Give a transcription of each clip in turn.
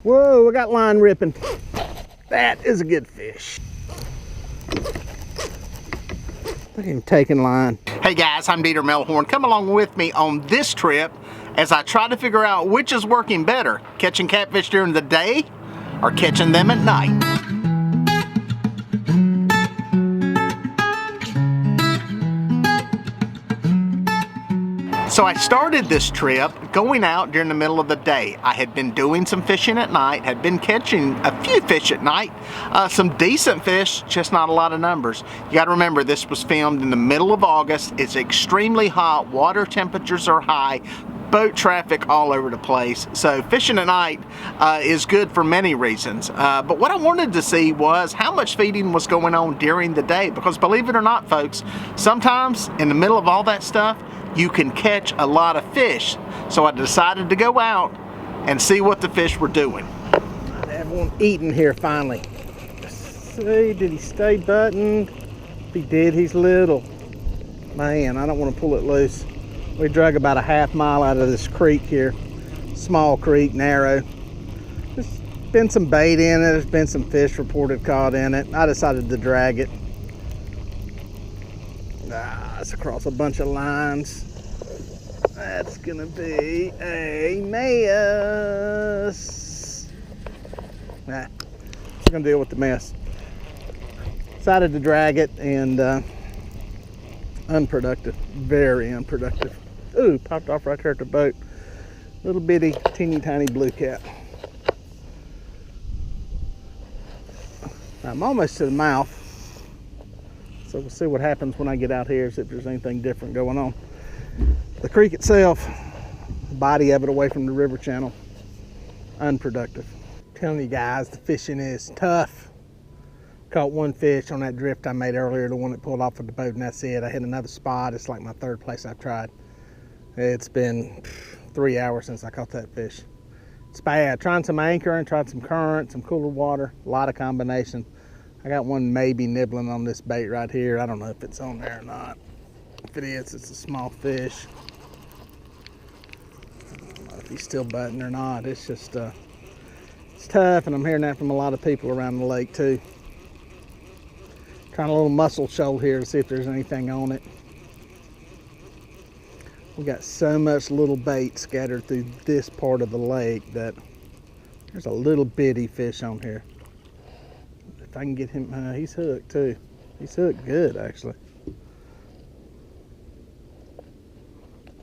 Whoa, I got line ripping. That is a good fish. Look at him taking line. Hey guys, I'm Melhorn. Come along with me on this trip as I try to figure out which is working better, catching catfish during the day or catching them at night. So I started this trip going out during the middle of the day. I had been doing some fishing at night, had been catching a few fish at night, some decent fish, just not a lot of numbers. You gotta remember, this was filmed in the middle of August. It's extremely hot, water temperatures are high, boat traffic all over the place. So fishing at night is good for many reasons. But what I wanted to see was how much feeding was going on during the day, because believe it or not, folks, sometimes in the middle of all that stuff, you can catch a lot of fish. So I decided to go out and see what the fish were doing. I have one eating here finally. Let's see, did he stay buttoned? If he did, he's little. Man, I don't want to pull it loose. We drug about a half mile out of this creek here. Small creek, narrow. There's been some bait in it. There's been some fish reported caught in it. I decided to drag it. It's across a bunch of lines. That's gonna be a mess. Nah, just gonna deal with the mess. Decided to drag it, and unproductive, very unproductive. Ooh, popped off right there at the boat. Little bitty, teeny tiny blue cat. I'm almost to the mouth. So we'll see what happens when I get out here, see if there's anything different going on. The creek itself, the body of it away from the river channel, unproductive. I'm telling you guys, the fishing is tough. Caught one fish on that drift I made earlier, the one that pulled off of the boat, and that's it. I hit another spot. It's like my third place I've tried. It's been 3 hours since I caught that fish. It's bad. Trying some anchoring, tried some current, some cooler water, a lot of combination. I got one maybe nibbling on this bait right here. I don't know if it's on there or not. If it is, it's a small fish. I don't know if he's still butting or not. It's just, it's tough, and I'm hearing that from a lot of people around the lake too. Trying a little mussel shoal here to see if there's anything on it. We got so much little bait scattered through this part of the lake that there's a little bitty fish on here. If I can get him, he's hooked too. He's hooked good, actually.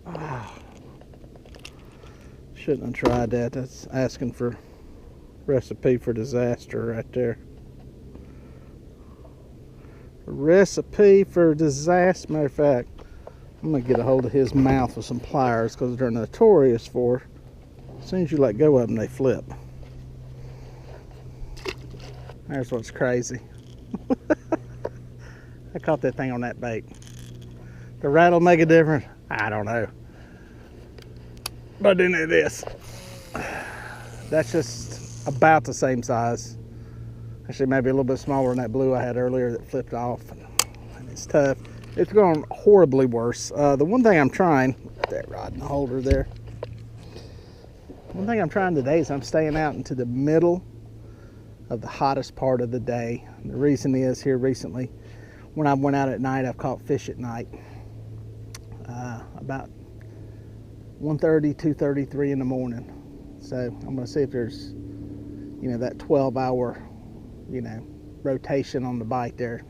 Oh, shouldn't have tried that. That's asking for recipe for disaster right there. A recipe for disaster. Matter of fact, I'm gonna get a hold of his mouth with some pliers, because they're notorious for, as soon as you let go of them, they flip. There's what's crazy. I caught that thing on that bait. The rattle make a difference? I don't know. But then it is. That's just about the same size. Actually, maybe a little bit smaller than that blue I had earlier that flipped off. And it's tough. It's going horribly worse. The one thing I'm trying, that rod in the holder there. One thing I'm trying today is I'm staying out into the middle of the hottest part of the day. And the reason is, here recently, when I went out at night, I've caught fish at night. About 1:30, 2:30, 3 in the morning. So I'm gonna see if there's, you know, that 12-hour, you know, rotation on the bite there.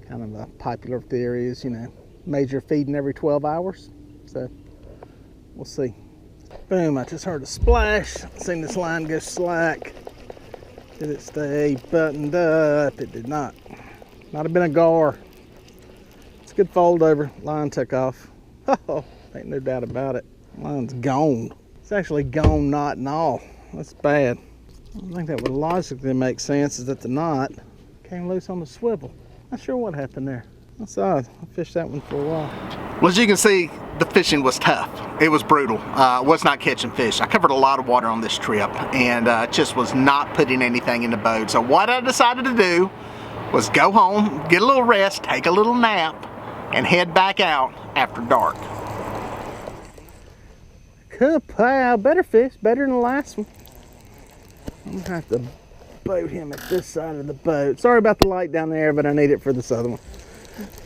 Kind of a popular theory is, you know, major feeding every 12 hours. So we'll see. Boom, I just heard a splash. Seen this line go slack. Did it stay buttoned up? It did not. Might have been a gar. It's a good fold over. Line took off. Oh, ain't no doubt about it. Line's gone. It's actually gone, knot and all. That's bad. I think that would logically make sense, is that the knot came loose on the swivel. Not sure what happened there. That's odd. I fished that one for a while. Well, as you can see, the fishing was tough. It was brutal. Was not catching fish. I covered a lot of water on this trip, and just was not putting anything in the boat. So what I decided to do was go home, get a little rest, take a little nap, and head back out after dark. Kapow, better fish, better than the last one. I'm gonna have to boat him at this side of the boat. Sorry about the light down there, but I need it for this other one.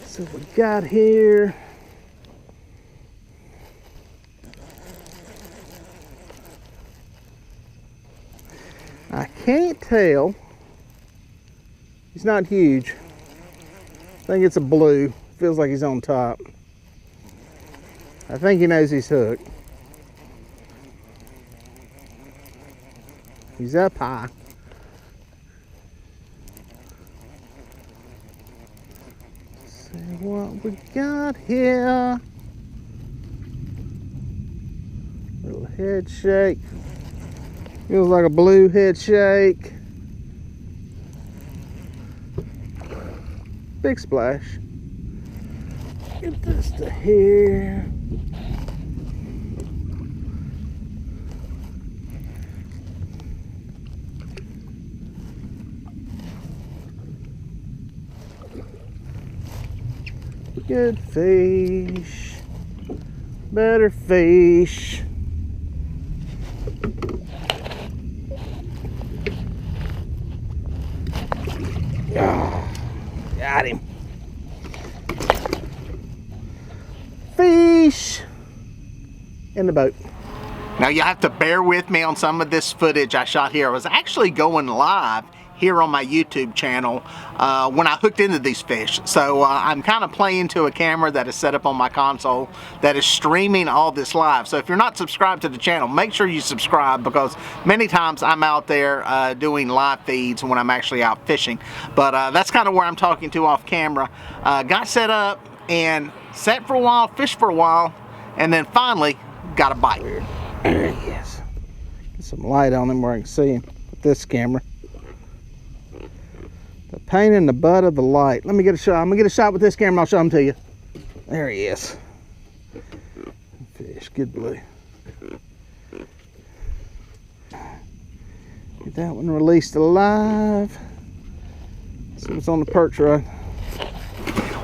So we got here. I can't tell. He's not huge. I think it's a blue. Feels like he's on top. I think he knows he's hooked. He's up high. Let's see what we got here. Little head shake. Feels like a blue head shake. Big splash. Get this to here. Good fish. Better fish. Oh, got him. Fish in the boat. Now you have to bear with me on some of this footage I shot here. I was actually going live here on my YouTube channel when I hooked into these fish. So I'm kind of playing to a camera that is set up on my console that is streaming all this live. So if you're not subscribed to the channel, make sure you subscribe, because many times I'm out there doing live feeds when I'm actually out fishing. But that's kind of where I'm talking to off camera. Got set up and sat for a while, fished for a while, and then finally got a bite. There he is. Get some light on him where I can see him with this camera. The pain in the butt of the light. Let me get a shot. I'm gonna get a shot with this camera. I'll show him to you. There he is. Fish, good blue. Get that one released alive. See what's on the perch rod.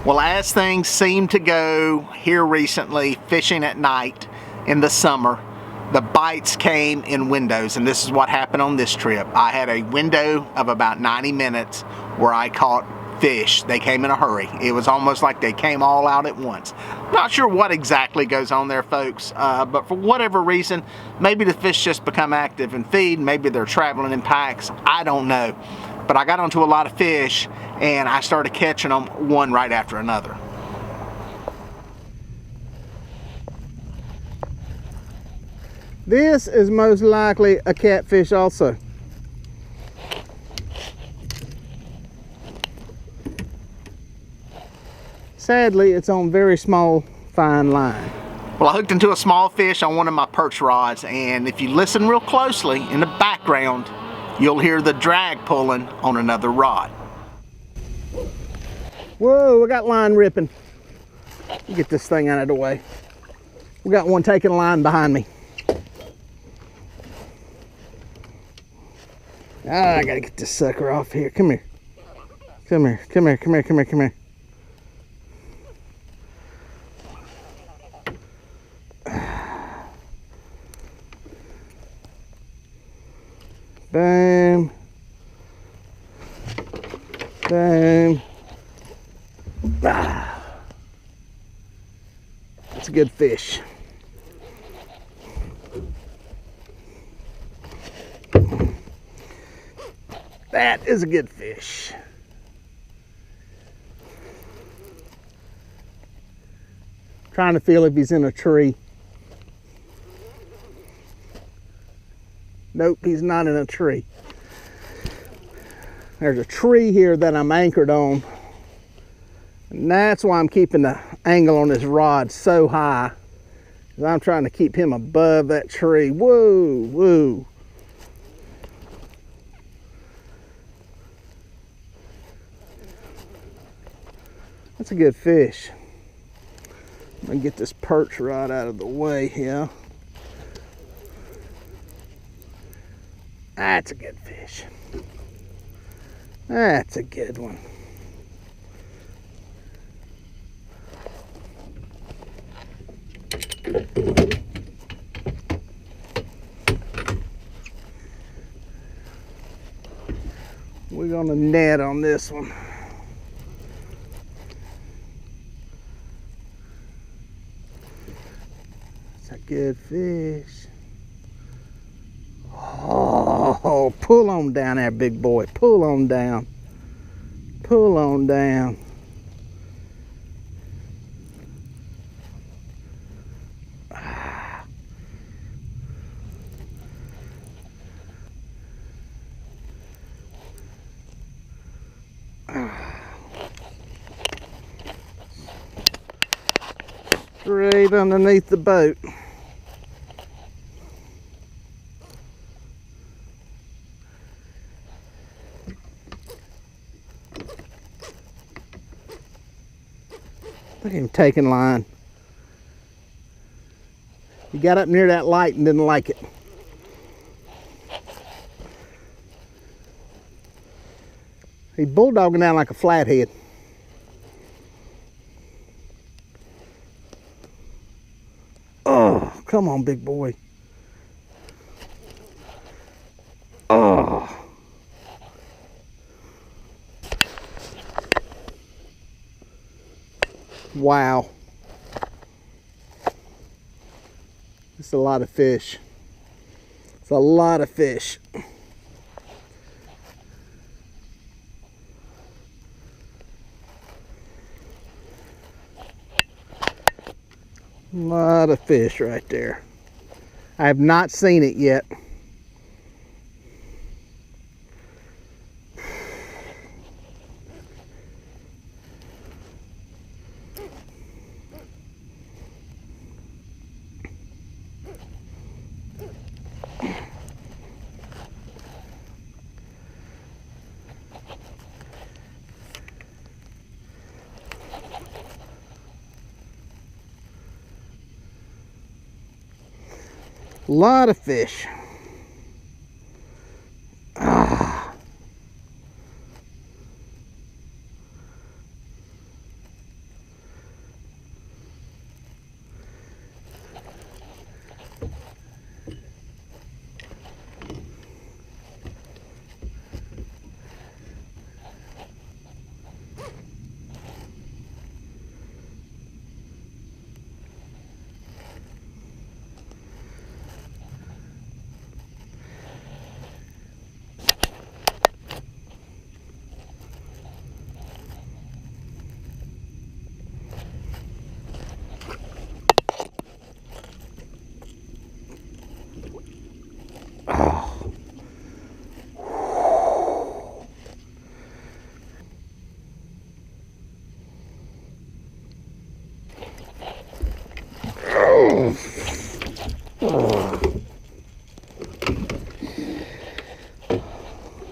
Well, as things seem to go here recently, fishing at night in the summer, the bites came in windows, and this is what happened on this trip. I had a window of about 90 minutes where I caught fish. They came in a hurry. It was almost like they came all out at once. Not sure what exactly goes on there, folks, but for whatever reason, maybe the fish just become active and feed. Maybe they're traveling in packs. I don't know. But I got onto a lot of fish, and I started catching them one right after another. This is most likely a catfish also. Sadly, it's on very small, fine line. Well, I hooked into a small fish on one of my perch rods, and if you listen real closely in the background, you'll hear the drag pulling on another rod. Whoa, we got line ripping. Get this thing out of the way. We got one taking a line behind me. Ah, I gotta get this sucker off here. Come here. Come here, come here, come here, come here, come here. Boom. Boom. Ah. That's a good fish. That is a good fish. Trying to feel if he's in a tree. Nope, he's not in a tree. There's a tree here that I'm anchored on. And that's why I'm keeping the angle on this rod so high. I'm trying to keep him above that tree. Whoa, whoa. That's a good fish. I'm gonna get this perch rod out of the way here. That's a good fish. That's a good one. We're gonna net on this one. It's a good fish. Oh, pull on down there, big boy. Pull on down. Pull on down. Straight underneath the boat. Look at him taking line. He got up near that light and didn't like it. He's bulldogging down like a flathead. Oh, come on, big boy. Oh. Wow. It's a lot of fish. It's a lot of fish. A lot of fish right there. I have not seen it yet. A lot of fish. Ah.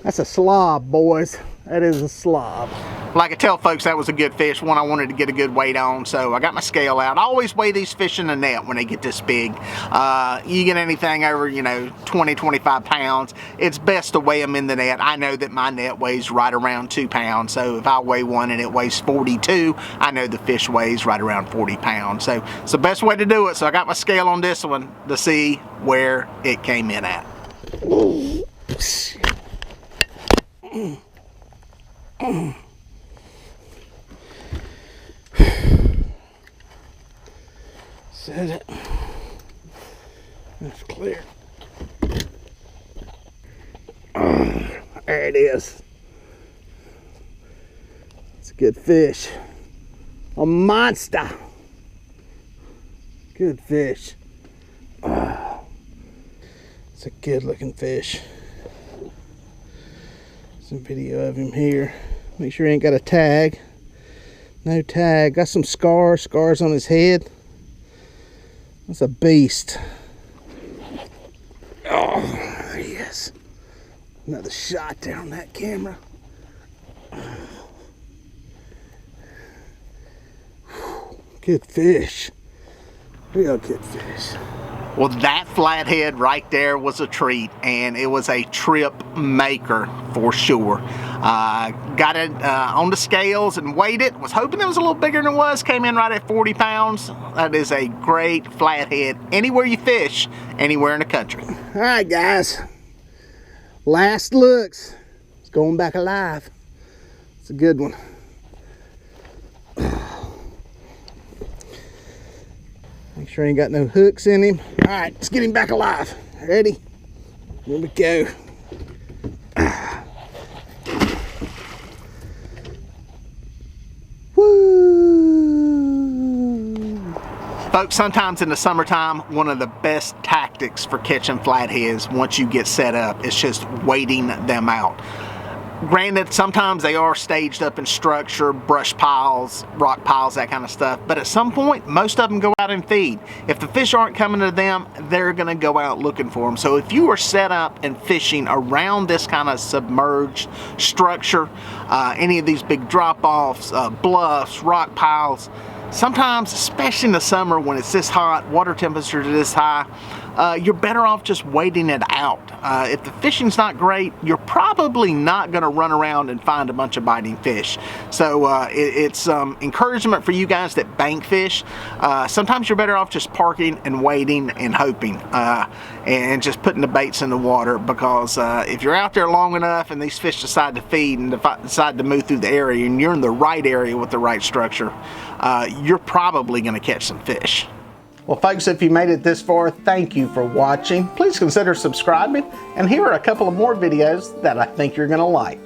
That's a slob, boys. That is a slob. Like I tell folks, that was a good fish, one I wanted to get a good weight on, so I got my scale out. I always weigh these fish in the net when they get this big. You get anything over, 20, 25 pounds, it's best to weigh them in the net. I know that my net weighs right around 2 pounds, so if I weigh one and it weighs 42, I know the fish weighs right around 40 pounds. So it's the best way to do it, so I got my scale on this one to see where it came in at. Set it. That's clear. There it is. It's a good fish. A monster. Good fish. It's a good looking fish. Some video of him here. Make sure he ain't got a tag. No tag. Got some scars on his head. That's a beast. Oh, there he is. Another shot there on that camera. Good fish. Real good fish. Well, that flathead right there was a treat, and it was a trip maker for sure. Got it on the scales and weighed it. Was hoping it was a little bigger than it was. Came in right at 40 pounds. That is a great flathead anywhere you fish, anywhere in the country. All right, guys. Last looks. It's going back alive. It's a good one. Make sure he ain't got no hooks in him. All right, let's get him back alive. Ready? Here we go. Woo! Folks, sometimes in the summertime, one of the best tactics for catching flatheads once you get set up is just waiting them out. Granted, sometimes they are staged up in structure, brush piles, rock piles, that kind of stuff, but at some point, most of them go out and feed. If the fish aren't coming to them, they're gonna go out looking for them. So if you are set up and fishing around this kind of submerged structure, any of these big drop-offs, bluffs, rock piles, sometimes, especially in the summer when it's this hot, water temperatures are this high, you're better off just waiting it out. If the fishing's not great, you're probably not going to run around and find a bunch of biting fish. So it's encouragement for you guys that bank fish. Sometimes you're better off just parking and waiting and hoping and just putting the baits in the water, because if you're out there long enough and these fish decide to feed and decide to move through the area and you're in the right area with the right structure, you're probably going to catch some fish. Well, folks, if you made it this far, thank you for watching. Please consider subscribing, and here are a couple of more videos that I think you're going to like.